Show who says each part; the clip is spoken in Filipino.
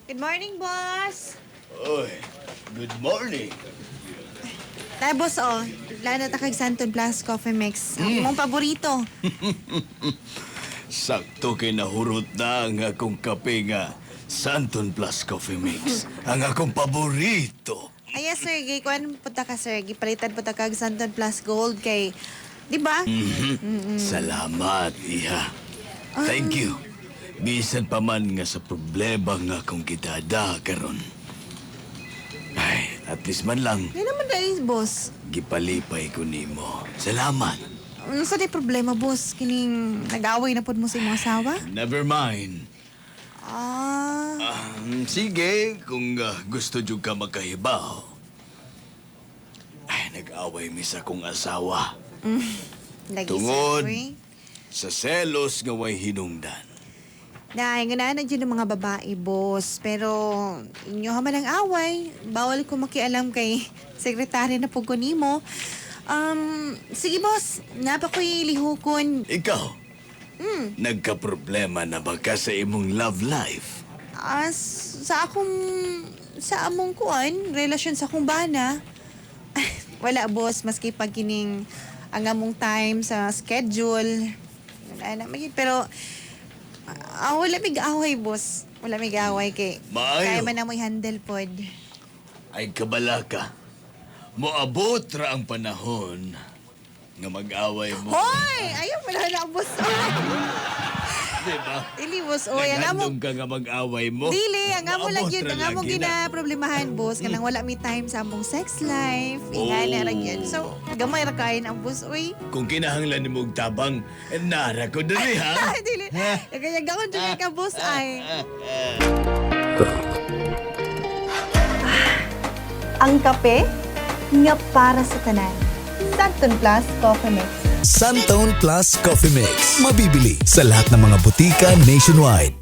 Speaker 1: Good morning, boss.
Speaker 2: Oy, good morning.
Speaker 1: Tayo, boss, oh. Lalo ta kag Santon Plus Coffee Mix. Ang mong paborito.
Speaker 2: Sakto kay nahurot na ang akong kape nga Santon Plus Coffee Mix. Ang akong paborito.
Speaker 1: Ay, yes, sir. Kuan punta ka, sir. Gipalitan punta kag Santon Plus Gold kay... Di ba?
Speaker 2: Salamat, iha. Thank you. Bisan pa man nga sa problema nga akong gitada karon. Ay, at least man lang,
Speaker 1: Di naman dahil, boss.
Speaker 2: gipalipay ko nimo. Salamat.
Speaker 1: Ano sa di problema, boss? Kining nag-away na po mo sa imong asawa?
Speaker 2: Never mind.
Speaker 1: Ah...
Speaker 2: Sige, kung gusto jud ka makahibaw. Ay, nag-away mi sa kong asawa.
Speaker 1: Lagi,
Speaker 2: Tungod.
Speaker 1: sir. Uy.
Speaker 2: Sa selos nga way hinungdan.
Speaker 1: Dahil nga na dyan ng mga babae, boss. Pero inyo ha man ang away. Bawal ko makialam kay sekretary na po ko nimo. Sige, boss. Napa ko'y lihukon.
Speaker 2: Ikaw, nagka-problema na ba ka sa imong love life?
Speaker 1: Sa among kuan, relasyon sa akong bana. Wala, boss. Maski pag kining ang among time sa schedule. Wala na. Pero, wala mig away, boss. Wala mig away kay...
Speaker 2: Maayo.
Speaker 1: Kaya man na mo'y handle pod.
Speaker 2: Ay kabala ka. Moabot ra ang panahon nga mag-away mo.
Speaker 1: Hoy! Ayaw mo na boss.
Speaker 2: Diba?
Speaker 1: Dili, boss. Oy, ang among...
Speaker 2: Naghandom ka nga mag-away mo.
Speaker 1: Dili, ang amo lang
Speaker 2: Moabot
Speaker 1: yun.
Speaker 2: ra
Speaker 1: Ang among
Speaker 2: lagi na.
Speaker 1: gina-problemahan, boss. Kanang wala mi time sa among sex life. Ingana ra yun. So, gamay ra kain ang boss. Uy.
Speaker 2: Kung kinahanglan ni mong tabang, nara ko dali ha.
Speaker 1: Dili. Kaya gawin dyan ka, boss, ay. Ang kape nga para sa tanan. Santon Plus Coffee Mix.
Speaker 3: Santon Plus Coffee Mix. Mabibili sa lahat ng mga butika nationwide.